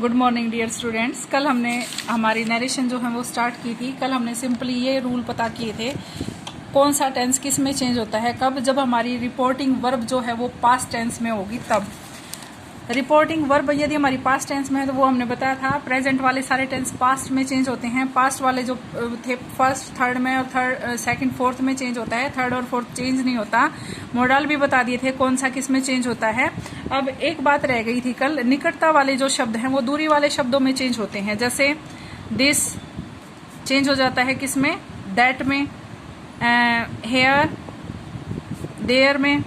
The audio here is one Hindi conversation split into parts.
Good morning dear students. कल हमने हमारी नरेशन जो है वो स्टार्ट की थी। कल हमने सिंपली ये रूल पता किए थे कौन सा टेंस किस में चेंज होता है, कब, जब हमारी रिपोर्टिंग वर्ब जो है वो पास्ट टेंस में होगी तब। रिपोर्टिंग वर्ब यदि हमारी पास्ट टेंस में है तो वो हमने बताया था प्रेजेंट वाले सारे टेंस पास्ट में चेंज होते हैं। पास्ट वाले जो थे फर्स्ट थर्ड में और सेकंड फोर्थ में चेंज होता है, थर्ड और फोर्थ चेंज नहीं होता। मॉडल भी बता दिए थे कौन सा किस में चेंज होता है। अब एक बात रह गई थी कल, निकटता वाले जो शब्द हैं वो दूरी वाले शब्दों में चेंज होते हैं। जैसे दिस चेंज हो जाता है किस में, दैट में, हेयर देयर में,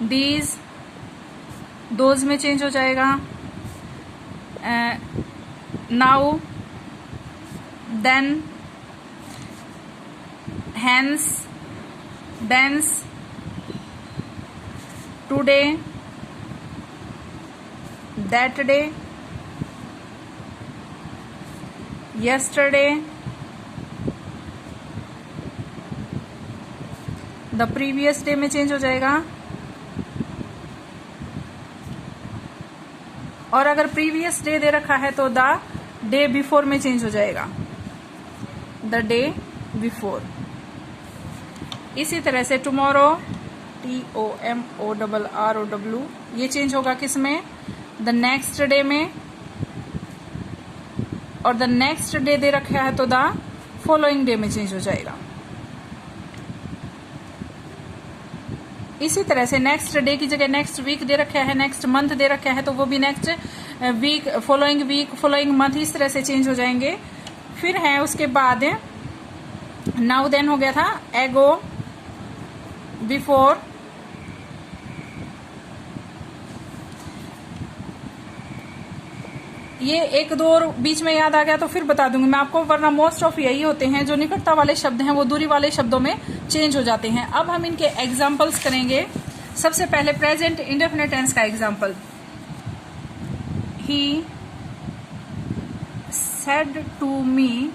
दीज दोज में चेंज हो जाएगा, now, then, hence, thence, today, that day, yesterday, the previous day में चेंज हो जाएगा। और अगर प्रीवियस डे दे रखा है तो द डे बिफोर में चेंज हो जाएगा, द डे बिफोर। इसी तरह से टुमारो, TOMORROW, ये चेंज होगा किस में, द नेक्स्ट डे में। और द नेक्स्ट डे दे रखा है तो द फॉलोइंग डे में चेंज हो जाएगा। इसी तरह से नेक्स्ट डे की जगह नेक्स्ट वीक दे रखा है, नेक्स्ट मंथ दे रखा है तो वो भी नेक्स्ट वीक, फॉलोइंग मंथ, इस तरह से चेंज हो जाएंगे। फिर है उसके बाद नाउ देन हो गया था, एगो, बिफोर, ये एक दो और बीच में याद आ गया तो फिर बता दूंगी मैं आपको, वरना मोस्ट ऑफ यही होते हैं जो निकटता वाले शब्द हैं वो दूरी वाले शब्दों में चेंज हो जाते हैं। अब हम इनके एग्जाम्पल्स करेंगे। सबसे पहले प्रेजेंट इंडेफिनिट टेंस का example, he said to me,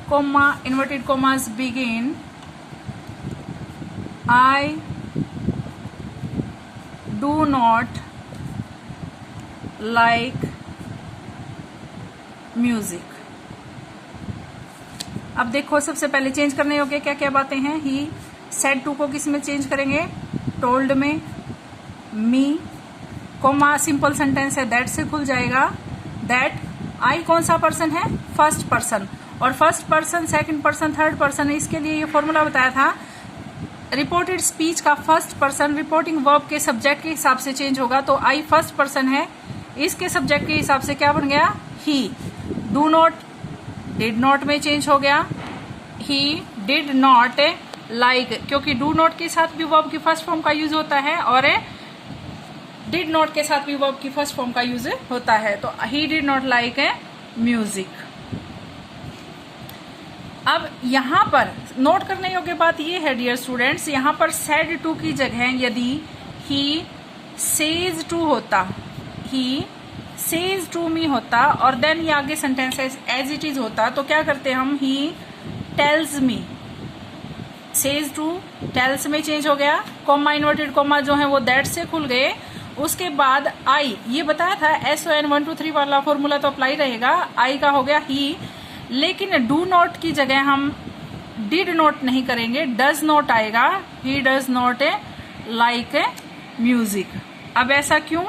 comma inverted commas begin, I do not like music. अब देखो सबसे पहले चेंज करने योग्य क्या क्या बातें हैं। ही सेड टू को किस में चेंज करेंगे, टोल्ड में, मी, कोमा सिंपल सेंटेंस है दैट से खुल जाएगा, दैट। आई कौन सा पर्सन है, फर्स्ट पर्सन, और first person, second person, third person, इसके लिए ये फॉर्मूला बताया था। रिपोर्टेड स्पीच का फर्स्ट पर्सन रिपोर्टिंग वर्ब के सब्जेक्ट के हिसाब से चेंज होगा, तो आई फर्स्ट पर्सन है, इसके सब्जेक्ट के हिसाब से क्या बन गया, ही। डू नॉट डिड नॉट में चेंज हो गया, ही डिड नॉट लाइक, क्योंकि डू नॉट के साथ भी वर्ब की फर्स्ट फॉर्म का यूज होता है और डिड नॉट के साथ भी वर्ब की फर्स्ट फॉर्म का यूज होता है, तो he did not like music. अब यहां पर नोट करने योग्य बात यह है डियर स्टूडेंट्स, यहां पर सेड टू की जगह यदि ही सेज टू होता, ही सेज टू मी होता और देन ये आगे सेंटेंस एज इट इज होता, तो क्या करते हम, he tells me, says to tells में चेंज हो गया, कोमा इन्वर्टेड कोमा जो है वो दैट से खुल गए। उसके बाद आई, ये बताया था SON 1 2 3 वाला फॉर्मूला तो अप्लाई रहेगा, आई का हो गया ही। लेकिन डू नॉट की जगह हम डिड नॉट नहीं करेंगे, डज नॉट आएगा, he does not like music. अब ऐसा क्यों,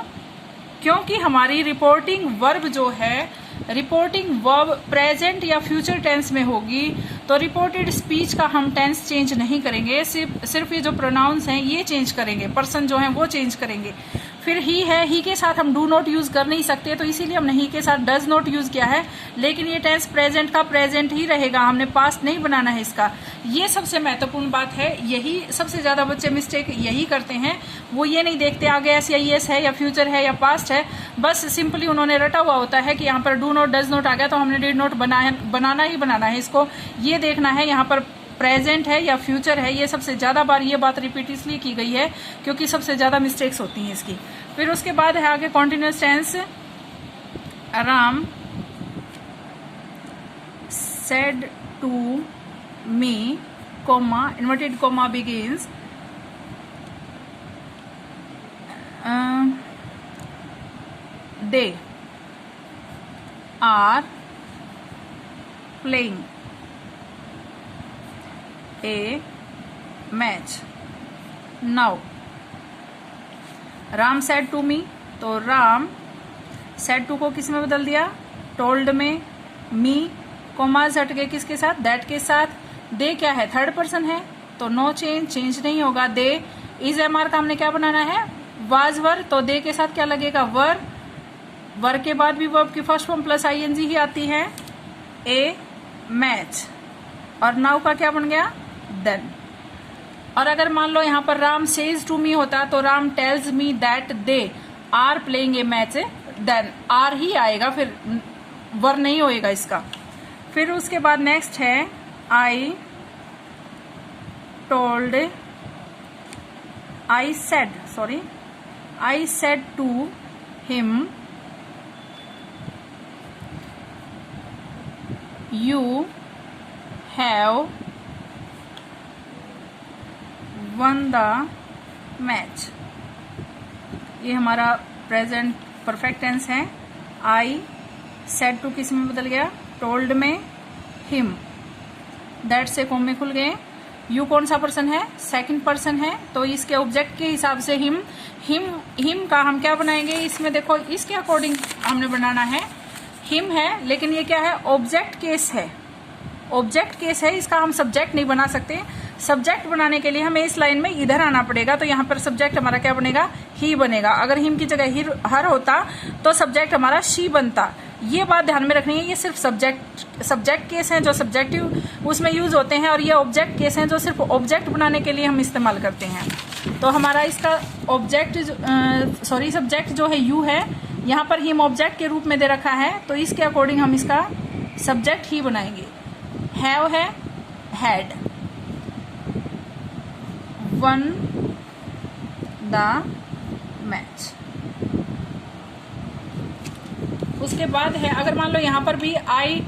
क्योंकि हमारी रिपोर्टिंग वर्ब जो है, रिपोर्टिंग वर्ब प्रेजेंट या फ्यूचर टेंस में होगी, तो रिपोर्टेड स्पीच का हम टेंस चेंज नहीं करेंगे, सिर्फ ये जो प्रोनाउंस हैं ये चेंज करेंगे, पर्सन जो है वो चेंज करेंगे। फिर ही है, ही के साथ हम डू नॉट यूज कर नहीं सकते, तो इसीलिए हमने ही के साथ डज नॉट यूज किया है। लेकिन ये टेंस प्रेजेंट का प्रेजेंट ही रहेगा, हमने पास्ट नहीं बनाना है इसका। ये सबसे महत्वपूर्ण बात है, यही सबसे ज्यादा बच्चे मिस्टेक यही करते हैं, वो ये नहीं देखते आगे एस या येस है या फ्यूचर है या पास्ट है, बस सिंपली उन्होंने रटा हुआ होता है कि यहाँ पर डू नॉट डज नॉट आ गया तो हमने डिड नॉट बनाना ही बनाना है इसको। ये देखना है यहाँ पर प्रेजेंट है या फ्यूचर है। ये सबसे ज्यादा बार ये बात रिपीट इसलिए की गई है क्योंकि सबसे ज्यादा मिस्टेक्स होती हैं इसकी। फिर उसके बाद है आगे continuous tense, Ram said to me, comma, inverted comma begins, they are playing a match. Now Ram said to me, तो राम सेड टू को किस में बदल दिया, टोल्ड में। मी कोमाज हट गए किसके साथ, दैट के साथ। दे क्या है, थर्ड पर्सन है, तो नो चेंज, चेंज नहीं होगा। दे इज एम आर का हमने क्या बनाना है, वाज वर, तो दे के साथ क्या लगेगा, वर। वर के बाद भी वर्ब की फर्स्ट फॉर्म प्लस आईएनजी ही आती है। ए मैच, और नाउ का क्या बन गया, देन। और अगर मान लो यहां पर राम सेज टू मी होता तो Ram tells me that they are playing a match, then are ही आएगा, फिर वर नहीं होएगा इसका। फिर उसके बाद नेक्स्ट है I told, I said to him you have won the match. ये हमारा प्रेजेंट परफेक्ट टेंस है। आई सेड टू किस में बदल गया, टोल्ड में। हिम दैट से कॉम में खुल गए। यू कौन सा पर्सन है, सेकंड पर्सन है, तो इसके ऑब्जेक्ट के हिसाब से हिम का हम क्या बनाएंगे, इसमें देखो इसके अकॉर्डिंग हमने बनाना है। हिम है, लेकिन ये क्या है, ऑब्जेक्ट केस है। ऑब्जेक्ट केस है, इसका हम सब्जेक्ट नहीं बना सकते। सब्जेक्ट बनाने के लिए हमें इस लाइन में इधर आना पड़ेगा, तो यहाँ पर सब्जेक्ट हमारा क्या बनेगा, ही बनेगा। अगर हिम की जगह हर होता तो सब्जेक्ट हमारा शी बनता। ये बात ध्यान में रखनी है, ये सिर्फ सब्जेक्ट केस हैं जो सब्जेक्टिव उसमें यूज होते हैं, और ये ऑब्जेक्ट केस हैं जो सिर्फ ऑब्जेक्ट बनाने के लिए हम इस्तेमाल करते हैं। तो हमारा इसका सब्जेक्ट जो है यू है, यहाँ पर हिम ऑब्जेक्ट के रूप में दे रखा है, तो इसके अकॉर्डिंग हम इसका सब्जेक्ट ही बनाएंगे। हैव है हैड, वन द मैच। उसके बाद है, अगर मान लो यहां पर भी आई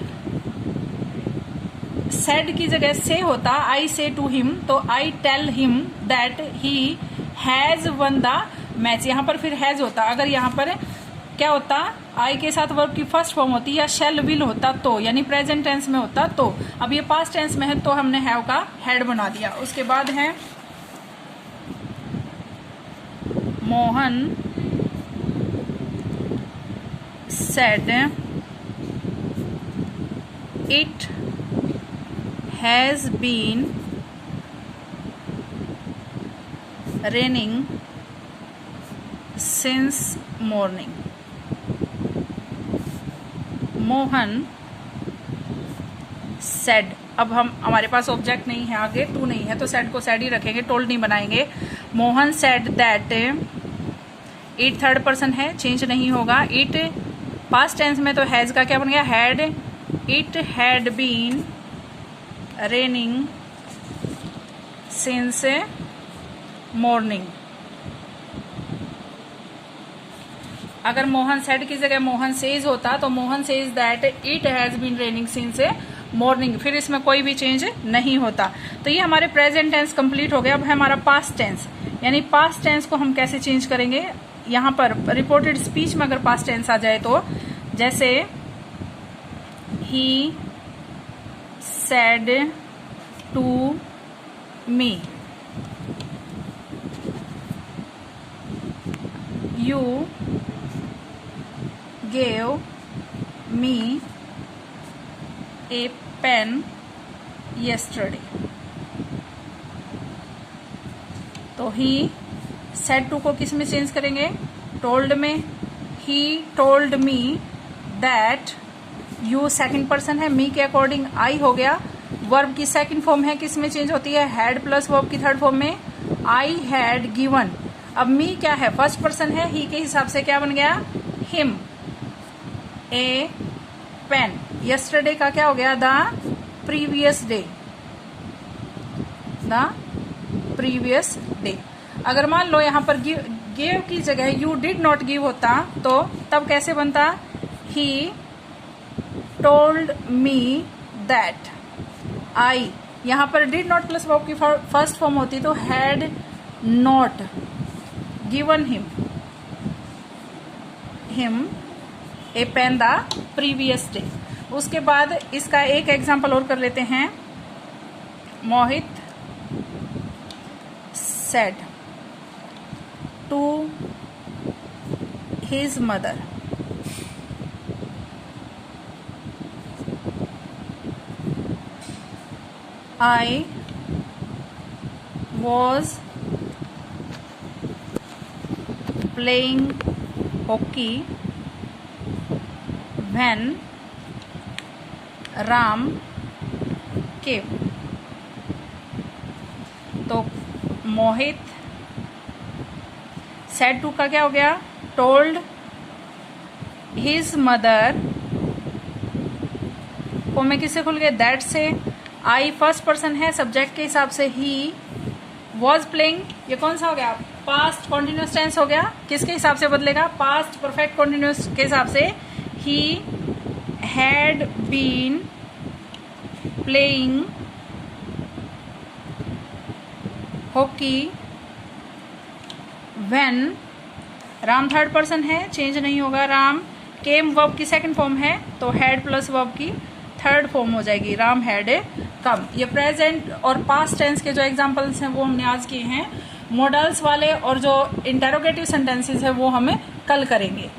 सेड की जगह से होता, आई से टू हिम, तो I tell him that he has won the match. यहां पर फिर हैज होता, अगर यहां पर क्या होता, आई के साथ वर्ब की फर्स्ट फॉर्म होती, या शेल विल होता तो, यानी प्रेजेंट टेंस में होता तो। अब ये पास्ट टेंस में है, तो हमने हैव का हैड बना दिया। उसके बाद है Mohan said it has been raining since morning। Mohan said, अब हमारे पास ऑब्जेक्ट नहीं है, आगे टू नहीं है, तो said को said ही रखेंगे, टोल्ड नहीं बनाएंगे। Mohan said that, it third person है, चेंज नहीं होगा। इट पास्ट टेंस में तो हैज का क्या बन गया, had. It had been raining since morning. अगर मोहन सेड की जगह मोहन सेज होता, तो Mohan says that it has been raining since morning, फिर इसमें कोई भी चेंज नहीं होता। तो ये हमारे प्रेजेंट टेंस कंप्लीट हो गया। अब है हमारा पास्ट टेंस, यानी पास्ट टेंस को हम कैसे चेंज करेंगे। यहाँ पर रिपोर्टेड स्पीच में अगर पास्ट टेंस आ जाए, तो जैसे he said to me, you gave me a pen yesterday। तो ही सेड टू को किस में चेंज करेंगे, टोल्ड में। He told me that, you second person है, मी के अकॉर्डिंग आई हो गया। वर्ब की सेकंड फॉर्म है, किस में चेंज होती है, हैड प्लस वर्ब की थर्ड फॉर्म में। आई हैड गिवन, अब मी क्या है, फर्स्ट पर्सन है, ही के हिसाब से क्या बन गया, हिम ए पेन। यस्टरडे का क्या हो गया, the previous day, the previous day. अगर मान लो यहां पर गिव की जगह यू डिड नॉट गिव होता, तो तब कैसे बनता, he told me that I, यहां पर डिड नॉट प्लस वर्ब की फर्स्ट फॉर्म होती, तो had not given him, him a pen the previous day. उसके बाद इसका एक एग्जाम्पल और कर लेते हैं। Mohit said to his mother I was playing hockey when Ram came. तो मोहित सेड टू का क्या हो गया, टोल्ड हिज मदर, फॉर्म में किससे खुल गए, दैट से। आई फर्स्ट पर्सन है, सब्जेक्ट के हिसाब से ही। वॉज प्लेइंग, ये कौन सा हो गया, पास्ट कॉन्टिन्यूस टेंस हो गया। किसके हिसाब से बदलेगा, पास्ट परफेक्ट कॉन्टिन्यूस के हिसाब से। He had been playing hockey when, Ram third person है, चेंज नहीं होगा। राम केम वर्ब की सेकंड फॉर्म है, तो हैड प्लस वर्ब की थर्ड फॉर्म हो जाएगी, राम हैड कम। ये प्रेजेंट और पास्ट टेंस के जो एग्जांपल्स हैं वो हमने आज किए हैं। मॉडल्स वाले और जो इंटेरोगेटिव सेंटेंसेस है वो हमें कल करेंगे।